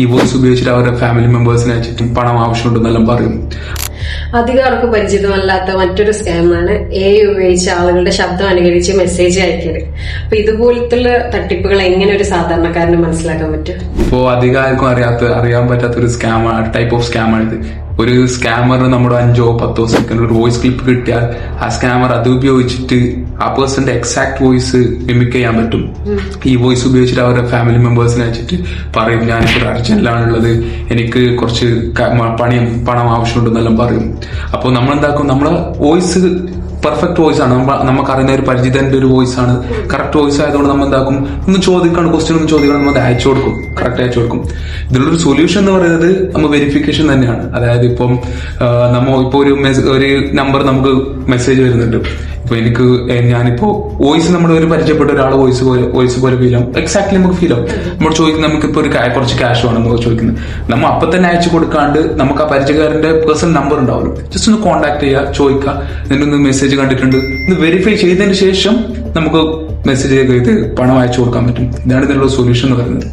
ഈ വോയിസ് ഉപയോഗിച്ചിട്ട് അവരുടെ ഫാമിലി മെമ്പേഴ്സിനെ വെച്ചിട്ട് പണം ആവശ്യമുണ്ടെന്നെല്ലാം പറയും. അധികം അവർക്ക് പരിചിതമല്ലാത്ത മറ്റൊരു സ്കാമാണ് ഉപയോഗിച്ച ആളുകളുടെ ശബ്ദം അനുകരിച്ച് മെസ്സേജ് അയക്കല്. അപ്പൊ ഇതുപോലത്തുള്ള തട്ടിപ്പുകൾ എങ്ങനെ ഒരു സാധാരണക്കാരന് മനസ്സിലാക്കാൻ പറ്റും? ഇപ്പോ അധികം ആർക്കും അറിയാൻ പറ്റാത്ത ഒരു ടൈപ്പ് ഓഫ് സ്കാമാണിത്. ഒരു സ്കാമറിന് നമ്മുടെ 5-10 സെക്കൻഡ് ഒരു വോയിസ് ക്ലിപ്പ് കിട്ടിയാൽ ആ സ്കാമർ അത് ഉപയോഗിച്ചിട്ട് ആ പേഴ്സന്റെ എക്സാക്ട് വോയിസ് മിമിക് ചെയ്യാൻ പറ്റും. ഈ വോയിസ് ഉപയോഗിച്ചിട്ട് അവരുടെ ഫാമിലി മെമ്പേഴ്സിനെ വെച്ചിട്ട് പറയും, ഞാനിപ്പോൾ അർജന്റിലാണുള്ളത്, എനിക്ക് കുറച്ച് പണം ആവശ്യമുണ്ടെന്നെല്ലാം പറയും. അപ്പോൾ നമ്മളെന്താക്കും, നമ്മളെ വോയിസ് പെർഫെക്റ്റ് വോയിസ് ആണ്, നമുക്കറിയുന്ന ഒരു പരിചിതന്റെ ഒരു വോയിസ് ആണ്, കറക്റ്റ് വോയിസ് ആയതുകൊണ്ട് നമ്മൾ എന്താക്കും, ക്വസ്റ്റ്യൻ ഒന്ന് ചോദിക്കണം, നമ്മൾ അയച്ചു കൊടുക്കും, കറക്റ്റ് അയച്ചു കൊടുക്കും. ഇതിലുള്ളൊരു സൊല്യൂഷൻ എന്ന് പറയുന്നത് നമ്മൾ വെരിഫിക്കേഷൻ തന്നെയാണ്. അതായത് ഇപ്പം ഒരു നമ്പർ നമുക്ക് മെസ്സേജ് വരുന്നുണ്ട്. ഇപ്പൊ ഞാനിപ്പോ വോയിസ് നമ്മുടെ ഒരു പരിചയപ്പെട്ട ഒരാൾ വോയിസ് പോലെ ഫീൽ ആവും, എക്സാക്ട്ലി നമുക്ക് ഫീൽ ആവും. നമ്മൾ ചോദിക്കുന്നത്, നമുക്കിപ്പോ കുറച്ച് ക്യാഷ് വേണം നമുക്ക് ചോദിക്കുന്നത്, നമ്മൾ അപ്പൊ തന്നെ അയച്ചു കൊടുക്കാണ്ട് നമുക്ക് ആ പരിചയക്കാരന്റെ പേഴ്സണൽ നമ്പർ ഉണ്ടാവുമല്ലോ, ജസ്റ്റ് ഒന്ന് കോൺടാക്ട് ചെയ്യുക, ചോദിക്കുക, ഇതിനൊന്ന് മെസ്സേജ് കണ്ടിട്ടുണ്ട് എന്ന് വെരിഫൈ ചെയ്തതിന് ശേഷം നമുക്ക് മെസ്സേജ് ചെയ്ത് പണം അയച്ചു കൊടുക്കാൻ പറ്റും. ഇതാണ് ഇതിനുള്ള സൊല്യൂഷൻ എന്ന് പറയുന്നത്.